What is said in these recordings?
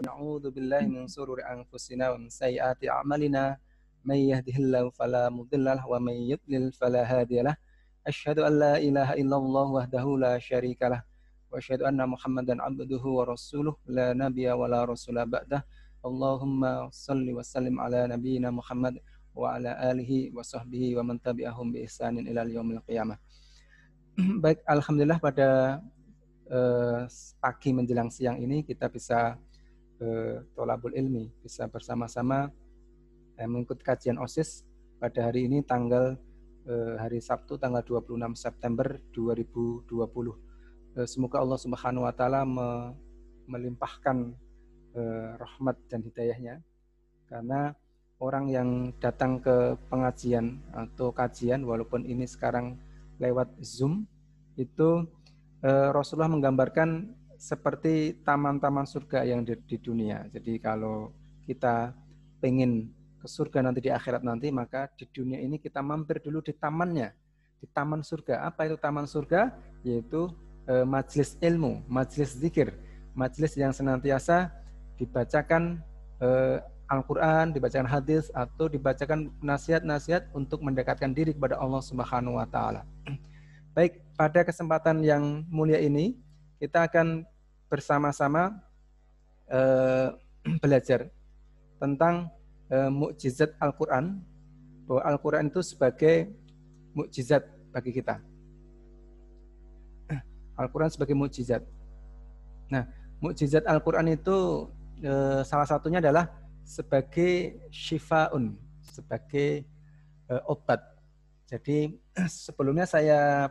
ونعوذ بالله من شرور أنفسنا ومن سيئات أعمالنا من يهده الله فلا مضل له ومن يضلل فلا هادي له أشهد أن لا إله إلا الله وحده لا شريك له وأشهد أن محمدا عبده ورسوله لا نبي ولا رسول بعده اللهم صل وسلم على نبينا محمد وعلى آله وصحbihi wa man tabi'ahum bi ihsanin ilal yaumil qiyamah. Baik, alhamdulillah pada pagi menjelang siang ini kita bisa tolabul ilmi, bisa bersama-sama mengikuti kajian OSIS pada hari ini tanggal hari Sabtu tanggal 26 September 2020. Semoga Allah Subhanahu wa taala melimpahkan rahmat dan hidayahnya, karena orang yang datang ke pengajian atau kajian walaupun ini sekarang lewat Zoom itu Rasulullah menggambarkan seperti taman-taman surga yang di dunia. Jadi kalau kita pengen ke surga nanti di akhirat nanti, maka di dunia ini kita mampir dulu di tamannya, di taman surga. Apa itu taman surga? Yaitu majelis ilmu, majelis zikir, majelis yang senantiasa dibacakan Al-Quran, dibacakan hadis, atau dibacakan nasihat-nasihat untuk mendekatkan diri kepada Allah Subhanahu wa taala. Baik, pada kesempatan yang mulia ini kita akan bersama-sama belajar tentang mukjizat Al-Quran, bahwa Al-Quran itu sebagai mukjizat bagi kita. Al-Quran sebagai mukjizat. Nah, mukjizat Al-Quran itu salah satunya adalah sebagai syifaun, sebagai obat. Jadi sebelumnya saya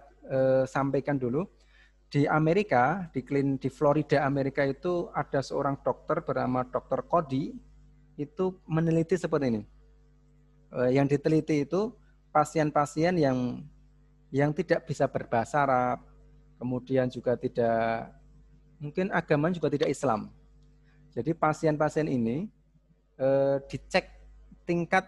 sampaikan dulu, di Amerika, di Florida Amerika itu ada seorang dokter bernama Dr. Cody, itu meneliti seperti ini. Yang diteliti itu pasien-pasien yang tidak bisa berbahasa Arab, kemudian juga tidak, mungkin agamanya juga tidak Islam. Jadi pasien-pasien ini dicek tingkat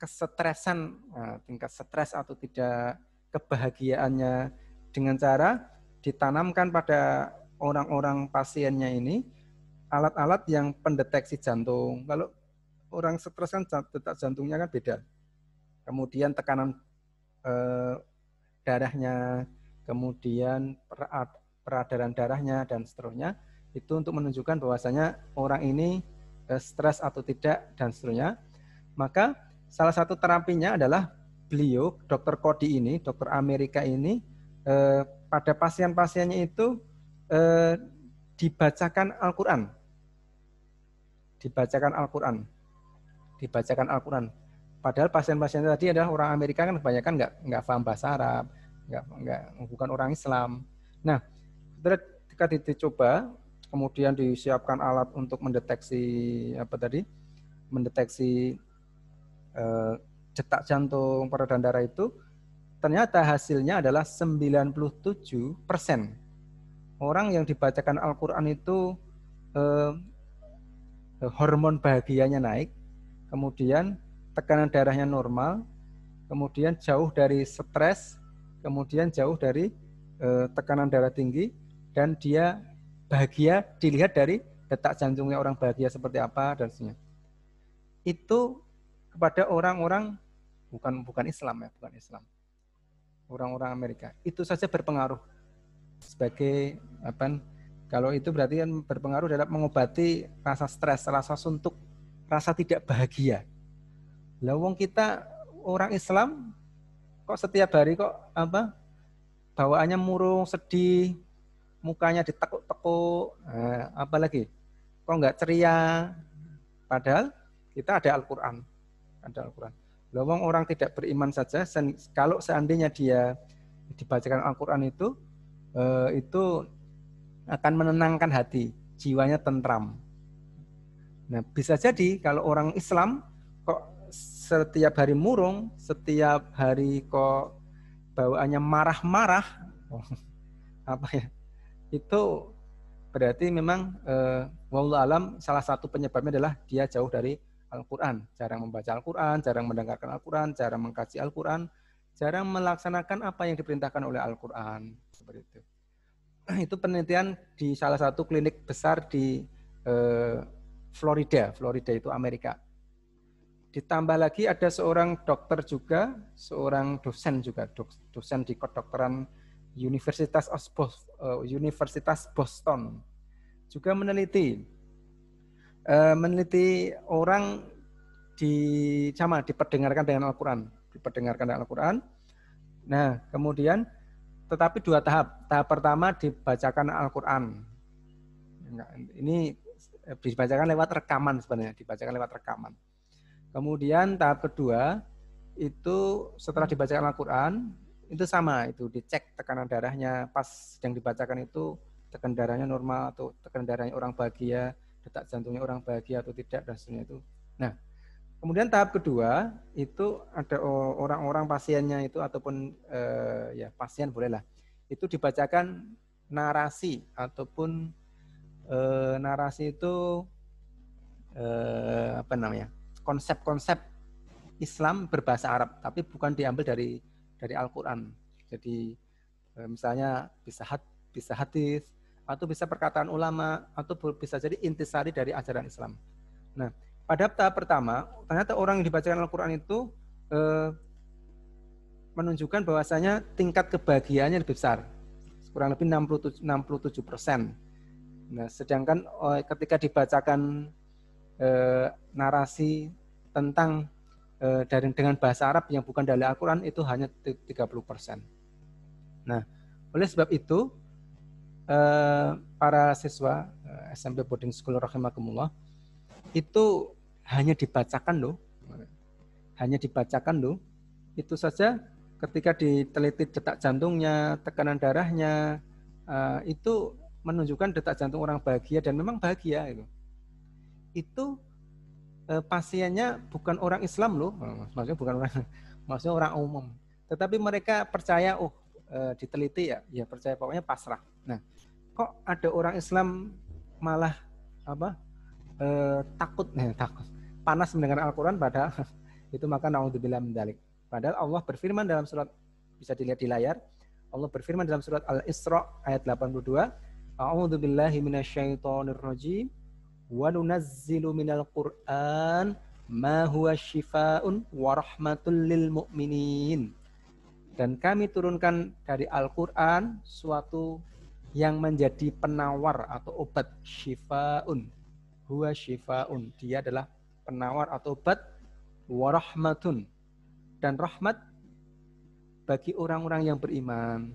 kesetresan, tingkat stres atau tidak kebahagiaannya dengan cara ditanamkan pada orang-orang pasiennya ini alat-alat yang pendeteksi jantung. Kalau orang stres kan detak jantungnya kan beda. Kemudian tekanan darahnya, kemudian peredaran darahnya dan seterusnya, itu untuk menunjukkan bahwasanya orang ini stres atau tidak dan seterusnya. Maka salah satu terapinya adalah beliau, Dr. Cody ini, dokter Amerika ini, pada pasien-pasiennya itu dibacakan Al-Quran. Dibacakan Al-Quran. Padahal pasien-pasien tadi adalah orang Amerika, kan kebanyakan nggak paham bahasa Arab, bukan orang Islam. Nah, ketika dicoba, kemudian disiapkan alat untuk mendeteksi detak jantung, peredaran darah itu, ternyata hasilnya adalah 97% orang yang dibacakan Al-Quran itu hormon bahagianya naik, kemudian tekanan darahnya normal, kemudian jauh dari stres, kemudian jauh dari tekanan darah tinggi, dan dia bahagia dilihat dari detak jantungnya orang bahagia seperti apa dan sebagainya. Itu kepada orang-orang bukan Islam, bukan Islam. Orang-orang Amerika. Itu saja berpengaruh sebagai kalau itu berarti kan berpengaruh dalam mengobati rasa stres, rasa suntuk, rasa tidak bahagia. Lah wong kita orang Islam kok setiap hari kok bawaannya murung, sedih, mukanya ditekuk-tekuk, apalagi kok nggak ceria, padahal kita ada Al-Quran. Lawang orang tidak beriman saja, kalau seandainya dia dibacakan Al-Quran itu akan menenangkan hati, jiwanya tentram. Nah, bisa jadi kalau orang Islam kok setiap hari murung, setiap hari kok bawaannya marah-marah, itu berarti memang wallahu alam salah satu penyebabnya adalah dia jauh dari Al-Quran, jarang membaca Al-Quran, jarang mendengarkan Al-Quran, jarang mengkaji Al-Quran, jarang melaksanakan apa yang diperintahkan oleh Al-Quran, seperti itu. Itu penelitian di salah satu klinik besar di Florida itu Amerika. Ditambah lagi ada seorang dokter juga, seorang dosen juga, dosen di kedokteran Universitas Boston juga meneliti orang diperdengarkan dengan Al-Quran. Nah, kemudian tetapi 2 tahap. Tahap pertama dibacakan Al-Quran. Ini dibacakan lewat rekaman sebenarnya, Kemudian tahap kedua itu setelah dibacakan Al-Quran itu sama, itu dicek tekanan darahnya pas yang dibacakan itu tekanan darahnya normal atau tekanan darahnya orang bahagia, detak jantungnya orang bahagia atau tidak dan seterusnya itu. Nah, kemudian tahap kedua itu ada orang-orang pasiennya itu ataupun pasien bolehlah itu dibacakan narasi ataupun narasi itu konsep-konsep Islam berbahasa Arab, tapi bukan diambil dari Al-Quran. Jadi misalnya bisa hadis atau bisa perkataan ulama atau bisa jadi intisari dari ajaran Islam. Nah, pada tahap pertama ternyata orang yang dibacakan Al-Quran itu menunjukkan bahwasanya tingkat kebahagiaannya lebih besar, kurang lebih 67%. Nah, sedangkan ketika dibacakan narasi tentang dengan bahasa Arab yang bukan dari Al-Quran itu hanya 30%. Nah, oleh sebab itu para siswa SMP Boarding School rahimakumullah itu hanya dibacakan loh. Itu saja ketika diteliti detak jantungnya, tekanan darahnya, itu menunjukkan detak jantung orang bahagia dan memang bahagia itu. Itu pasiennya bukan orang Islam loh, maksudnya orang umum. Tetapi mereka percaya, diteliti ya percaya, pokoknya pasrah. Nah, kok ada orang Islam malah takut panas mendengar Al-Quran, padahal itu maka naudzubillah min dzalik. Padahal Allah berfirman dalam surat, bisa dilihat di layar, Allah berfirman dalam surat Al-Isra ayat 82, A'udzubillahi minasyaitonirrajim wa nunazzilu minal Qur'an ma huwa syifaa'un wa rahmatul lil mu'minin. Dan kami turunkan dari Al-Quran suatu yang menjadi penawar atau obat, syifaa'un, huwa syifaa'un, dia adalah penawar atau obat, wa rahmatun, dan rahmat bagi orang-orang yang beriman.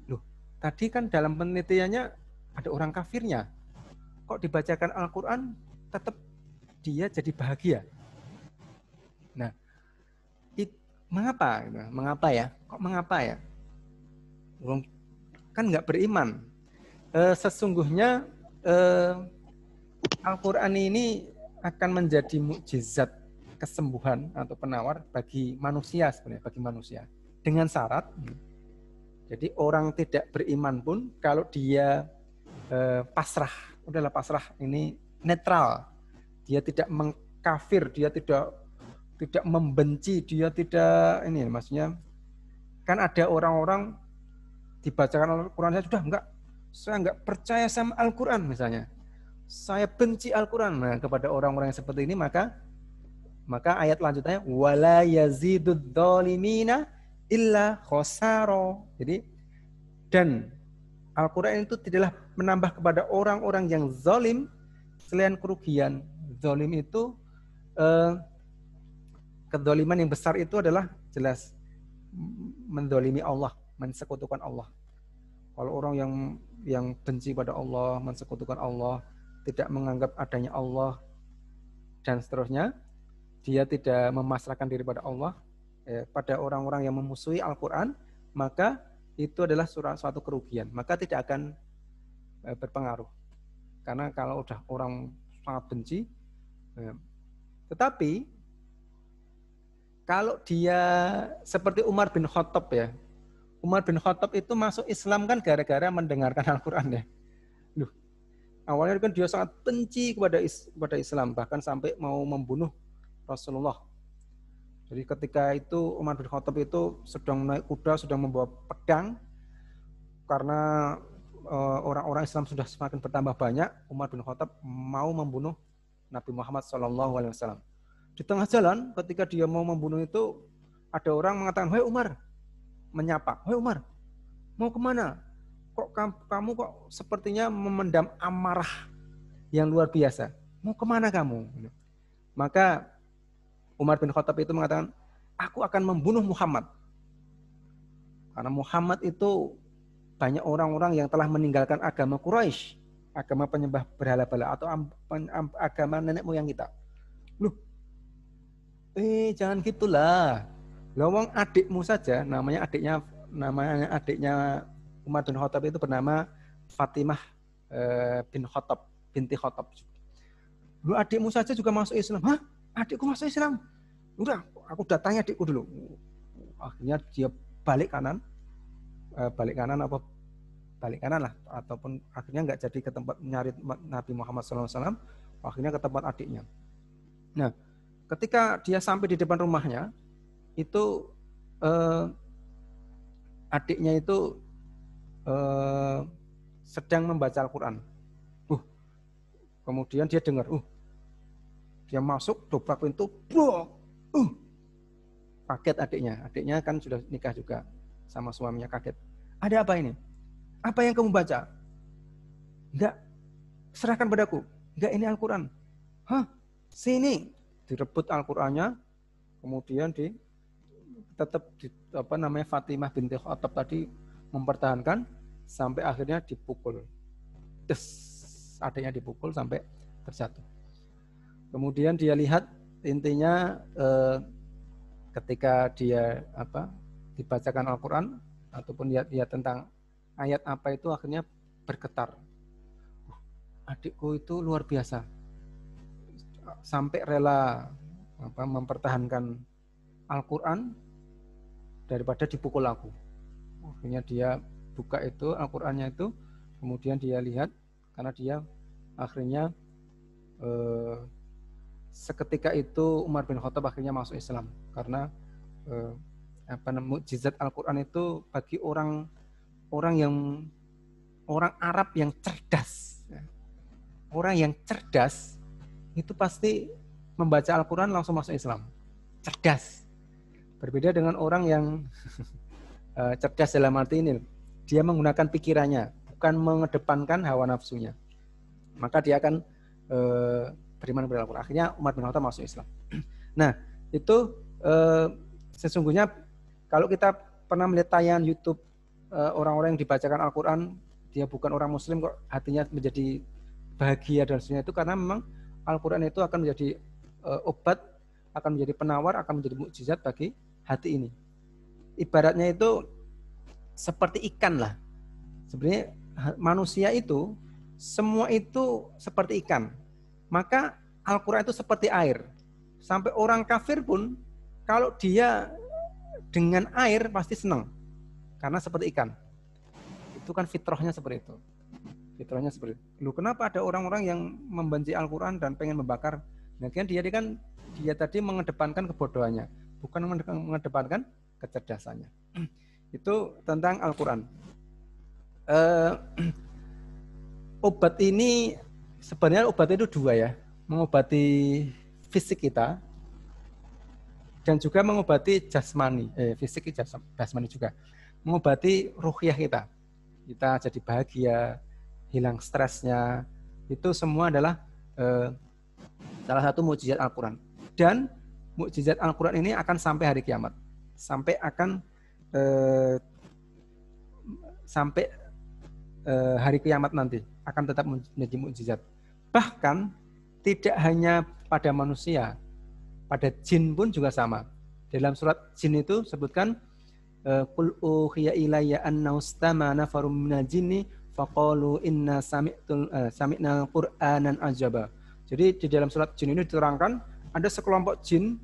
Loh, tadi kan dalam penelitiannya ada orang kafirnya. Kok dibacakan Al-Quran tetap dia jadi bahagia? Nah, mengapa? Mengapa ya? Kok mengapa ya? Kan nggak beriman. Sesungguhnya Al-Quran ini akan menjadi mukjizat kesembuhan atau penawar bagi manusia sebenarnya, bagi manusia. Dengan syarat, jadi orang tidak beriman pun kalau dia pasrah, udahlah pasrah, ini netral, dia tidak mengkafir, dia tidak membenci, dia tidak ini, maksudnya kan ada orang-orang dibacakan Al-Quran, saya enggak percaya sama Al-Quran misalnya, saya benci Al-Quran. Nah, kepada orang-orang yang seperti ini maka ayat lanjutannya wala yazidud dzalimina illa khosaro. Jadi dan Al-Quran itu tidaklah menambah kepada orang-orang yang zalim selain kerugian. Zalim itu kedzaliman yang besar itu adalah jelas menzalimi Allah, mensekutukan Allah. Kalau orang yang benci pada Allah, mensekutukan Allah, tidak menganggap adanya Allah dan seterusnya, dia tidak memasrahkan diri pada Allah, pada orang-orang yang memusuhi Al-Quran, maka itu adalah suatu kerugian. Maka tidak akan berpengaruh. Karena kalau udah orang sangat benci, tetapi kalau dia seperti Umar bin Khattab ya, Umar bin Khattab itu masuk Islam kan gara-gara mendengarkan Al-Quran ya. Loh, awalnya kan dia sangat benci kepada Islam, bahkan sampai mau membunuh Rasulullah. Jadi ketika itu Umar bin Khattab itu sedang naik kuda, sedang membawa pedang, karena orang-orang Islam sudah semakin bertambah banyak, Umar bin Khattab mau membunuh Nabi Muhammad SAW. Di tengah jalan, ketika dia mau membunuh itu, ada orang mengatakan, "Hei Umar," menyapa, "Hei Umar, mau kemana? Kok kamu kok sepertinya memendam amarah yang luar biasa. Mau kemana kamu?" Maka Umar bin Khattab itu mengatakan, "Aku akan membunuh Muhammad." Karena Muhammad itu banyak orang-orang yang telah meninggalkan agama Quraisy, agama penyembah berhala-berhala atau agama nenek moyang kita. Loh, jangan gitulah. Lawang adikmu saja, namanya adiknya Umar bin Khattab itu bernama Fatimah binti Khattab. Lu adikmu saja juga masuk Islam. Hah? Adikku masuk Islam? Udah, aku datangi adikku dulu. Akhirnya dia balik kanan lah, ataupun akhirnya nggak jadi ke tempat nyari Nabi Muhammad SAW, akhirnya ke tempat adiknya. Nah, ketika dia sampai di depan rumahnya, itu adiknya itu sedang membaca Al-Quran. Kemudian dia dengar, dia masuk, dobrak pintu, kaget adiknya kan sudah nikah juga sama suaminya, kaget. Ada apa ini? Apa yang kamu baca? Enggak, serahkan padaku. Enggak, ini Al-Quran. Hah? Sini. Direbut Al-Qurannya, kemudian Fatimah binti Khattab tadi mempertahankan sampai akhirnya dipukul. Adiknya dipukul sampai terjatuh. Kemudian dia lihat, intinya ketika dia dibacakan Al-Quran ataupun lihat tentang ayat apa itu, akhirnya bergetar. Adikku itu luar biasa, sampai rela mempertahankan Al-Quran daripada dipukul aku. Akhirnya dia buka itu Al-Qurannya itu, kemudian dia lihat, karena dia akhirnya seketika itu Umar bin Khattab akhirnya masuk Islam, karena mukjizat Al-Quran itu bagi orang Arab yang cerdas. Orang yang cerdas itu pasti membaca Al-Quran langsung masuk Islam. Cerdas. Berbeda dengan orang yang cerdas dalam arti ini, dia menggunakan pikirannya, bukan mengedepankan hawa nafsunya. Maka dia akan beriman kepada Al-Quran. Akhirnya Umar bin Khattab masuk Islam. Nah, itu sesungguhnya kalau kita pernah melihat tayangan YouTube orang-orang yang dibacakan Al-Quran, dia bukan orang Muslim kok hatinya menjadi bahagia dan sebagainya, itu karena memang Al-Quran itu akan menjadi obat, akan menjadi penawar, akan menjadi mukjizat bagi hati ini. Ibaratnya itu seperti ikan lah. Sebenarnya manusia itu semua itu seperti ikan. Maka Al-Quran itu seperti air. Sampai orang kafir pun kalau dia dengan air pasti senang. Karena seperti ikan. Itu kan fitrahnya seperti itu. Fitrahnya seperti itu. Loh, kenapa ada orang-orang yang membenci Al-Quran dan pengen membakar? Nah, dia tadi mengedepankan kebodohannya, bukan mengedepankan kecerdasannya. Itu tentang Al-Quran. Obat ini sebenarnya obatnya itu dua ya, mengobati fisik kita dan juga mengobati jasmani, fisik jasmani juga, mengobati ruhiyah kita jadi bahagia, hilang stresnya. Itu semua adalah salah satu mukjizat Al-Quran. Dan mukjizat Al-Quran ini akan sampai hari kiamat, sampai hari kiamat nanti akan tetap menjadi mukjizat. Bahkan tidak hanya pada manusia, pada jin pun juga sama. Dalam surat jin itu sebutkan qul uhiya ilayya annahu istama'a nafarun minal jinni faqalu inna sami'na qur'anan ajaba. Jadi di dalam surat jin ini diterangkan ada sekelompok jin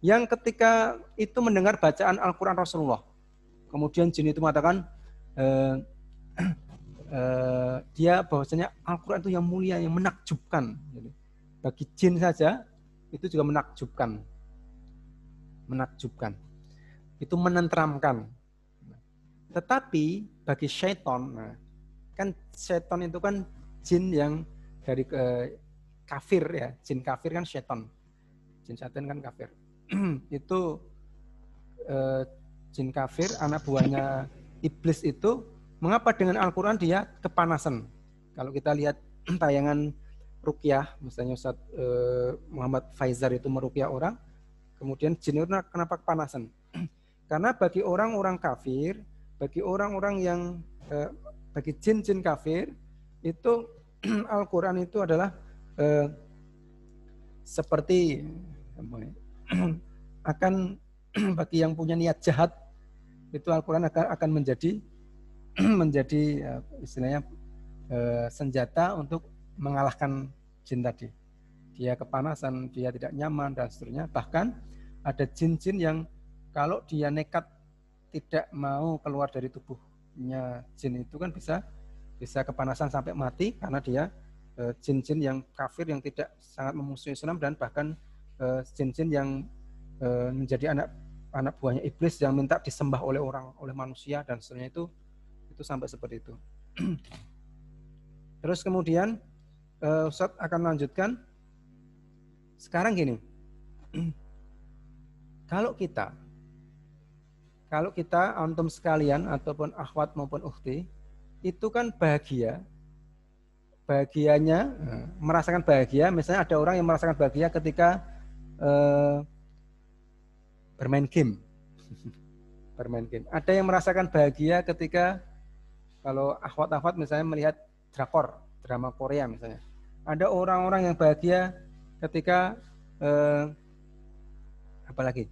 yang ketika itu mendengar bacaan Al-Quran Rasulullah. Kemudian jin itu mengatakan dia bahwasanya Al-Quran itu yang mulia, yang menakjubkan. Jadi, bagi jin saja itu juga menakjubkan. Itu menenteramkan. Tetapi bagi syaitan, Kan setan itu kan jin yang dari kafir ya, jin kafir kan setan. Jin setan kan kafir. Itu jin kafir, anak buahnya iblis itu, mengapa dengan Al-Quran dia kepanasan? Kalau kita lihat tayangan ruqyah, misalnya Ustaz Muhammad Faizar itu meruqyah orang, kemudian jin itu kenapa kepanasan? Karena bagi orang-orang kafir, bagi orang-orang yang bagi jin-jin kafir itu Al-Quran itu adalah seperti akan bagi yang punya niat jahat itu Al-Quran akan menjadi istilahnya senjata untuk mengalahkan jin tadi. Dia kepanasan, dia tidak nyaman dan seterusnya. Bahkan ada jin-jin yang kalau dia nekat tidak mau keluar dari tubuhnya jin itu kan bisa kepanasan sampai mati karena dia jin-jin yang kafir yang tidak sangat memusuhi Islam dan bahkan jin-jin yang menjadi anak buahnya iblis yang minta disembah oleh manusia dan seterusnya itu sampai seperti itu. Terus kemudian Ustaz akan lanjutkan. Sekarang gini, kalau kita antum sekalian ataupun akhwat maupun ukhti itu kan bahagianya merasakan bahagia. Misalnya ada orang yang merasakan bahagia ketika bermain game. Ada yang merasakan bahagia ketika kalau akhwat-akhwat misalnya melihat drama Korea misalnya. Ada orang-orang yang bahagia ketika apalagi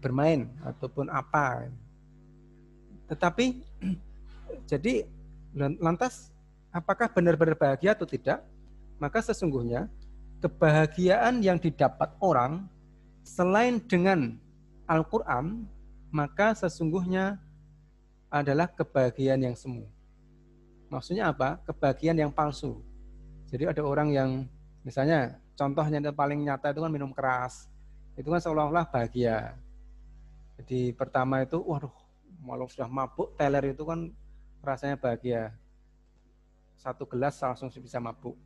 bermain ataupun apa. Tetapi jadi lantas apakah benar-benar bahagia atau tidak? Maka sesungguhnya kebahagiaan yang didapat orang selain dengan Al-Quran, maka sesungguhnya adalah kebahagiaan yang semu. Maksudnya apa? Kebahagiaan yang palsu. Jadi ada orang yang misalnya contohnya yang paling nyata itu kan minum keras. Itu kan seolah-olah bahagia. Jadi pertama itu, waduh, walau sudah mabuk, teler itu kan rasanya bahagia. 1 gelas langsung bisa mabuk.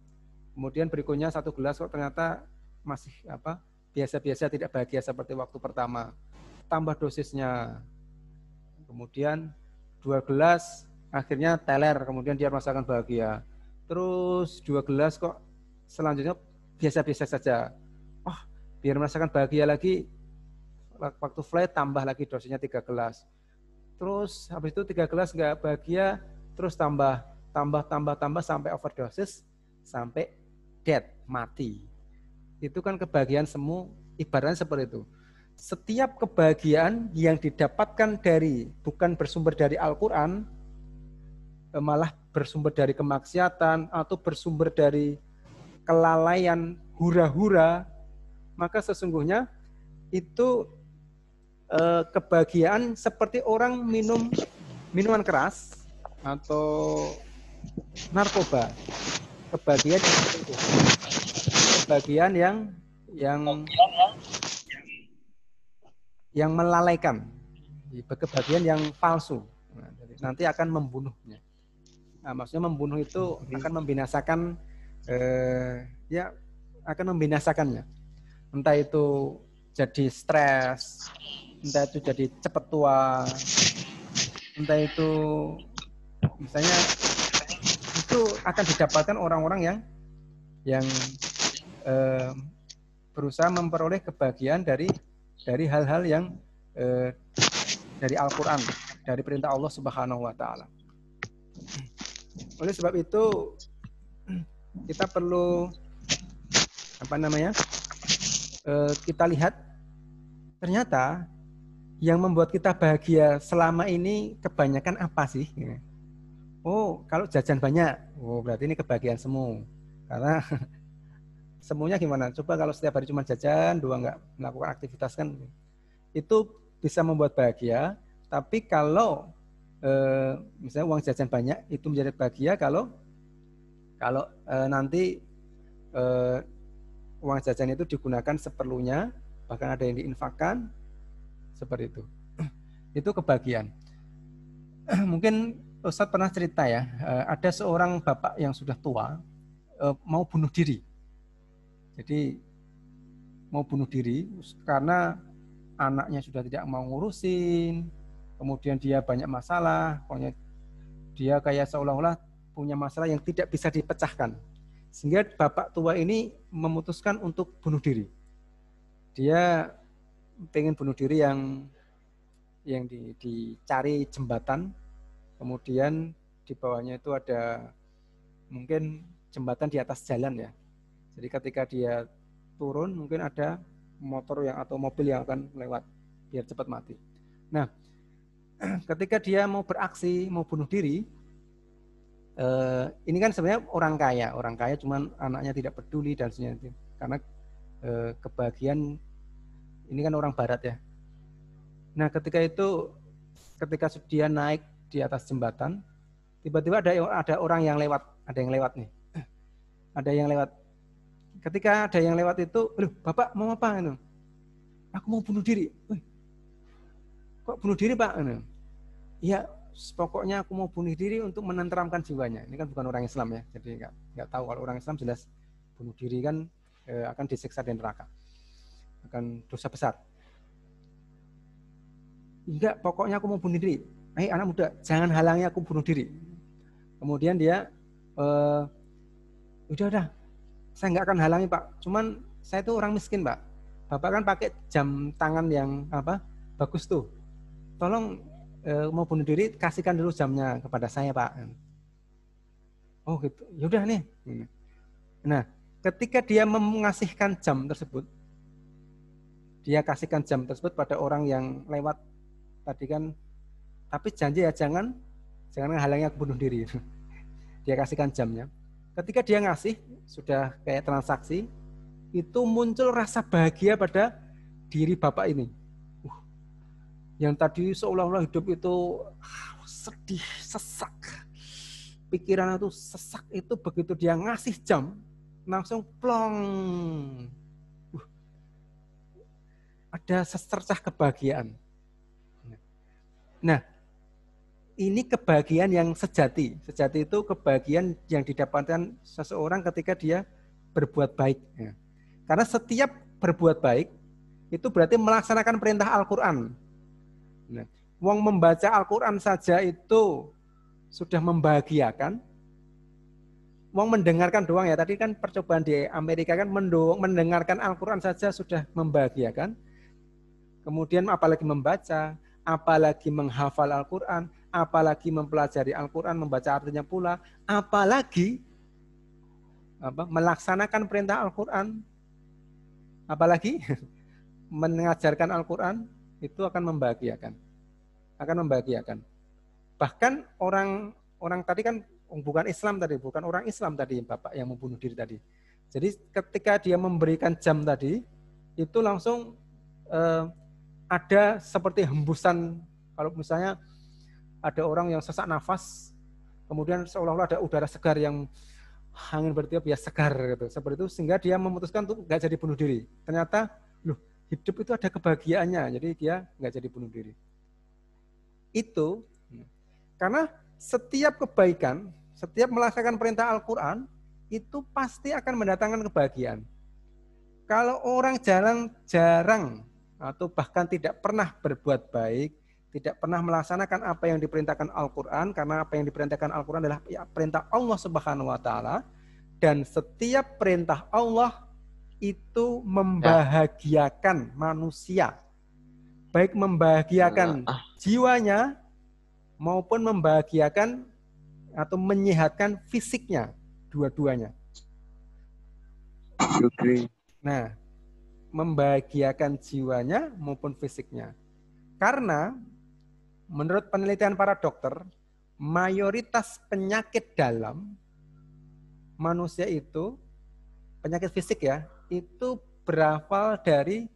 Kemudian berikutnya 1 gelas kok ternyata masih biasa-biasa, tidak bahagia seperti waktu pertama. Tambah dosisnya. Kemudian 2 gelas akhirnya teler, kemudian dia merasakan bahagia. Terus 2 gelas kok selanjutnya biasa-biasa saja. Biar merasakan bahagia lagi, waktu flight tambah lagi dosisnya 3 gelas. Terus habis itu 3 gelas nggak bahagia, terus tambah sampai overdosis, sampai dead, mati. Itu kan kebahagiaan semu, ibaratnya seperti itu. Setiap kebahagiaan yang didapatkan bukan bersumber dari Al-Quran, malah bersumber dari kemaksiatan atau bersumber dari kelalaian, hura-hura, maka sesungguhnya itu kebahagiaan seperti orang minum minuman keras atau narkoba. Kebahagiaan yang melalaikan, kebahagiaan yang palsu. Nanti akan membunuhnya. Maksudnya membunuh itu akan membinasakan, akan membinasakannya. Entah itu jadi stres, entah itu jadi cepat tua, entah itu misalnya itu akan didapatkan orang-orang yang berusaha memperoleh kebahagiaan dari hal-hal yang dari Al-Quran, dari perintah Allah Subhanahu wa Ta'ala. Oleh sebab itu kita perlu kita lihat ternyata yang membuat kita bahagia selama ini kebanyakan apa sih? Oh, kalau jajan banyak, berarti ini kebahagiaan semu. Karena semuanya gimana? Coba kalau setiap hari cuma jajan, 2 nggak melakukan aktivitas kan, itu bisa membuat bahagia. Tapi kalau misalnya uang jajan banyak, itu menjadi bahagia kalau nanti uang jajan itu digunakan seperlunya, bahkan ada yang diinfakkan, seperti itu. Itu kebahagiaan. Mungkin Ustadz pernah cerita ya, ada seorang bapak yang sudah tua mau bunuh diri. Jadi mau bunuh diri karena anaknya sudah tidak mau ngurusin, kemudian dia banyak masalah, pokoknya dia kayak seolah-olah punya masalah yang tidak bisa dipecahkan. Sehingga bapak tua ini memutuskan untuk bunuh diri. Dia pengen bunuh diri yang dicari jembatan, kemudian di bawahnya itu ada mungkin jembatan di atas jalan ya. Jadi ketika dia turun mungkin ada motor yang atau mobil yang akan lewat biar cepat mati. Nah, ketika dia mau beraksi, mau bunuh diri, ini kan sebenarnya orang kaya cuman anaknya tidak peduli dan sebagainya. Karena kebahagiaan ini kan orang barat ya. Nah, ketika dia naik di atas jembatan, tiba-tiba ada orang yang lewat, ada yang lewat nih. Ada yang lewat. Ketika ada yang lewat itu, "Loh, Bapak mau apa?" Itu. "Aku mau bunuh diri." "Kok bunuh diri, Pak?" "Ya, pokoknya aku mau bunuh diri untuk menenteramkan jiwanya." Ini kan bukan orang Islam ya, jadi nggak tahu. Kalau orang Islam jelas bunuh diri kan akan disiksa di neraka, akan dosa besar. "Enggak, pokoknya aku mau bunuh diri." Anak muda, jangan halangi aku bunuh diri." Kemudian dia, udah, saya nggak akan halangi Pak. Cuman saya itu orang miskin Pak. Bapak kan pakai jam tangan yang bagus tuh. Tolong mau bunuh diri kasihkan dulu jamnya kepada saya Pak. Oh gitu. Yaudah nih. Nah, ketika dia mengasihkan jam tersebut, dia kasihkan jam tersebut pada orang yang lewat tadi kan. Tapi janji ya jangan menghalangi aku bunuh diri. Dia kasihkan jamnya. Ketika dia ngasih, sudah kayak transaksi, itu muncul rasa bahagia pada diri bapak ini. Yang tadi seolah-olah hidup itu sedih, sesak. Pikiran itu sesak, itu begitu dia ngasih jam, langsung plong. Ada secercah kebahagiaan. Nah, ini kebahagiaan yang sejati. Sejati itu kebahagiaan yang didapatkan seseorang ketika dia berbuat baik. Karena setiap berbuat baik itu berarti melaksanakan perintah Al-Quran. Nah, wong membaca Al-Quran saja itu sudah membahagiakan. Wong mendengarkan doang ya. Tadi kan percobaan di Amerika kan mendengarkan Al-Quran saja sudah membahagiakan. Kemudian apalagi membaca, apalagi menghafal Al-Quran, apalagi mempelajari Al-Quran, membaca artinya pula, apalagi melaksanakan perintah Al-Quran, apalagi mengajarkan Al-Quran, itu akan membahagiakan. Bahkan orang tadi kan bukan Islam tadi, bukan orang Islam tadi, Bapak yang membunuh diri tadi. Jadi ketika dia memberikan jam tadi, itu langsung ada seperti hembusan, kalau misalnya ada orang yang sesak nafas, kemudian seolah-olah ada udara segar yang angin bertiup ya segar gitu. Seperti itu sehingga dia memutuskan untuk nggak jadi bunuh diri. Ternyata loh, hidup itu ada kebahagiaannya, jadi dia nggak jadi bunuh diri. Itu karena setiap kebaikan, setiap melaksanakan perintah Al-Quran itu pasti akan mendatangkan kebahagiaan. Kalau orang jarang atau bahkan tidak pernah berbuat baik, tidak pernah melaksanakan apa yang diperintahkan Al-Quran, karena apa yang diperintahkan Al-Quran adalah perintah Allah Subhanahu wa Ta'ala, dan setiap perintah Allah itu membahagiakan manusia, baik membahagiakan jiwanya maupun membahagiakan atau menyehatkan fisiknya, dua-duanya. Nah, membahagiakan jiwanya maupun fisiknya. Karena menurut penelitian para dokter, mayoritas penyakit dalam manusia itu, penyakit fisik ya, itu berasal dari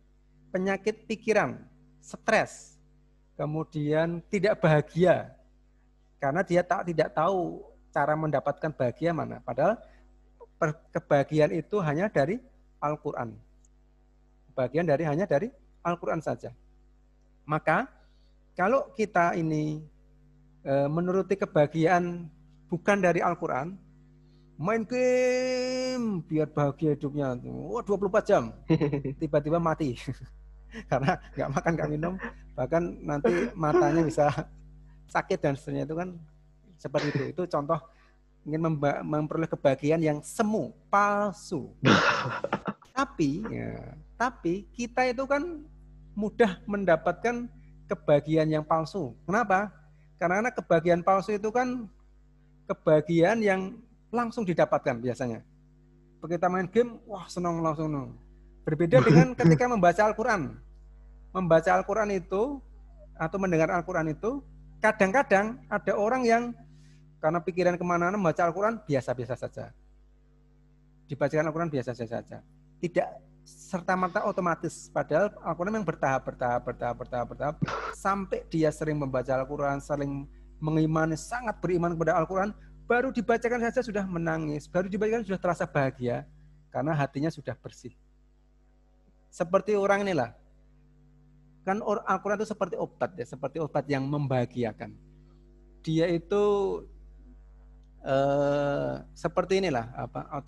penyakit pikiran, stres, kemudian tidak bahagia. Karena dia tidak tahu cara mendapatkan bahagia mana. Padahal kebahagiaan itu hanya dari Al-Quran. Bagian hanya dari Al-Quran saja. Maka kalau kita ini menuruti kebahagiaan bukan dari Al-Quran, main game biar bahagia hidupnya, wah 24 jam, tiba-tiba mati karena nggak makan nggak minum, bahkan nanti matanya bisa sakit dan seterusnya, itu kan seperti itu. Itu contoh ingin memperoleh kebahagiaan yang semu, palsu. Tapi kita itu kan mudah mendapatkan kebahagiaan yang palsu. Kenapa? Karena kebahagiaan palsu itu kan kebahagiaan yang langsung didapatkan biasanya. Begitu main game, wah senang langsung. Berbeda dengan ketika membaca Al-Quran. Membaca Al-Quran itu atau mendengar Al-Quran itu, kadang-kadang ada orang yang karena pikiran kemana-mana membaca Al-Quran biasa-biasa saja. Dibacakan Al-Quran biasa-biasa saja. Tidak serta-merta otomatis. Padahal Al-Quran yang bertahap sampai dia sering membaca Al-Quran, sering mengimani, sangat beriman kepada Al-Quran, baru dibacakan saja sudah menangis, baru dibacakan sudah terasa bahagia karena hatinya sudah bersih. Seperti orang inilah. Kan Al-Quran itu seperti obat ya, seperti obat yang membahagiakan. Dia itu seperti inilah,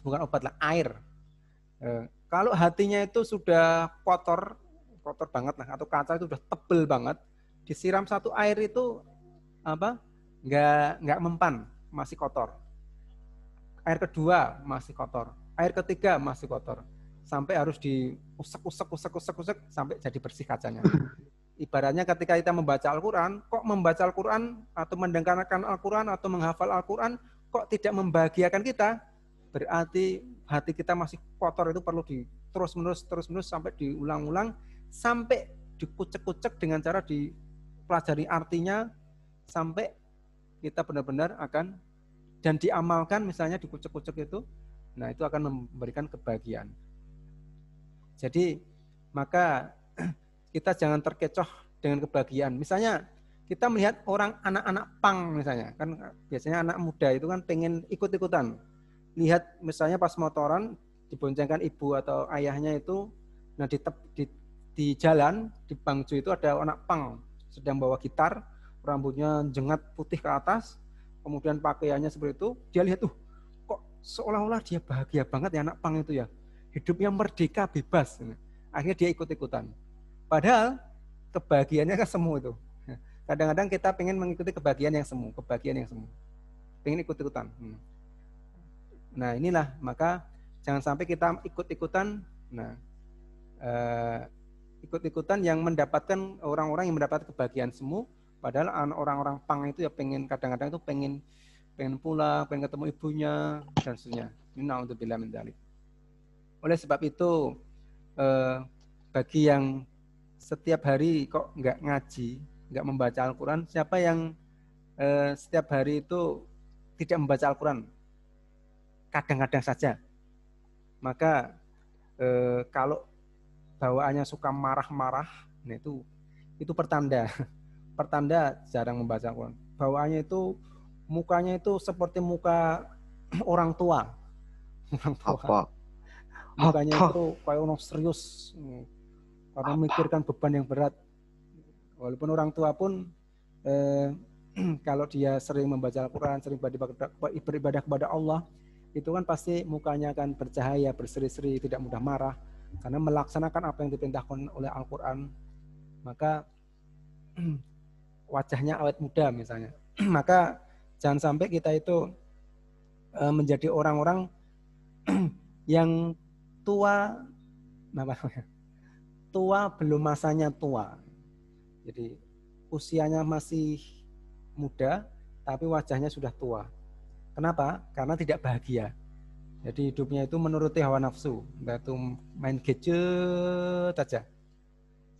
bukan obat lah, air. Kalau hatinya itu sudah kotor banget lah, atau kaca itu sudah tebel banget, disiram satu air itu nggak mempan, masih kotor. Air kedua masih kotor, air ketiga masih kotor, sampai harus diusek sampai jadi bersih kacanya. Ibaratnya ketika kita membaca Al-Quran, kok membaca Al-Quran atau mendengarkan Al-Quran atau menghafal Al-Quran kok tidak membahagiakan kita, berarti hati kita masih kotor. Itu perlu terus-menerus sampai diulang-ulang, sampai dikucek-kucek dengan cara dipelajari artinya, sampai kita benar-benar akan dan diamalkan, misalnya dikucek-kucek itu, nah itu akan memberikan kebahagiaan. Jadi maka kita jangan terkecoh dengan kebahagiaan. Misalnya kita melihat orang anak-anak pang misalnya, kan biasanya anak muda itu kan pengen ikut-ikutan. Lihat misalnya pas motoran diboncengkan ibu atau ayahnya itu, nah di jalan di Bangju itu ada anak pang sedang bawa gitar, rambutnya jengat putih ke atas, kemudian pakaiannya seperti itu. Dia lihat kok seolah-olah dia bahagia banget ya anak pang itu ya, hidupnya merdeka bebas. Akhirnya dia ikut-ikutan. Padahal kebahagiaannya kan semu itu. Kadang-kadang kita pengen mengikuti kebahagiaan yang semu, pengen ikut-ikutan. Nah inilah, maka jangan sampai kita ikut-ikutan. Nah, ikut-ikutan yang mendapatkan orang-orang yang mendapat kebahagiaan semu, padahal orang-orang pang itu ya kadang-kadang itu pengen pulang, pengen ketemu ibunya dan seterusnya. Ini naudzubillah min dzalik. Oleh sebab itu, bagi yang setiap hari kok nggak ngaji, nggak membaca Al-Quran, siapa yang setiap hari itu tidak membaca Al-Quran, kadang-kadang saja, maka kalau bawaannya suka marah-marah, nah itu pertanda jarang membaca Al-Quran. Bawaannya itu, mukanya itu seperti muka orang tua. Mukanya itu kayak orang serius, karena memikirkan beban yang berat. Walaupun orang tua pun kalau dia sering membaca Al-Quran, sering beribadah kepada Allah, itu kan pasti mukanya akan bercahaya, berseri-seri, tidak mudah marah, karena melaksanakan apa yang diperintahkan oleh Al-Quran. Maka wajahnya awet muda misalnya. Maka jangan sampai kita itu menjadi orang-orang yang tua belum masanya tua. Jadi usianya masih muda, tapi wajahnya sudah tua. Kenapa? Karena tidak bahagia. Jadi hidupnya itu menuruti hawa nafsu, yaitu main gadget saja.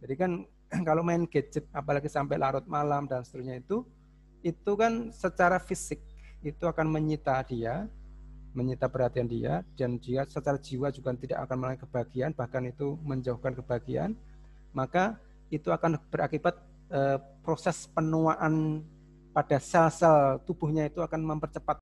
Jadi kan kalau main gadget, apalagi sampai larut malam dan seterusnya itu kan secara fisik itu akan menyita perhatian dia, dan dia secara jiwa juga tidak akan meraih kebahagiaan, bahkan itu menjauhkan kebahagiaan. Maka itu akan berakibat proses penuaan pada sel-sel tubuhnya itu akan mempercepat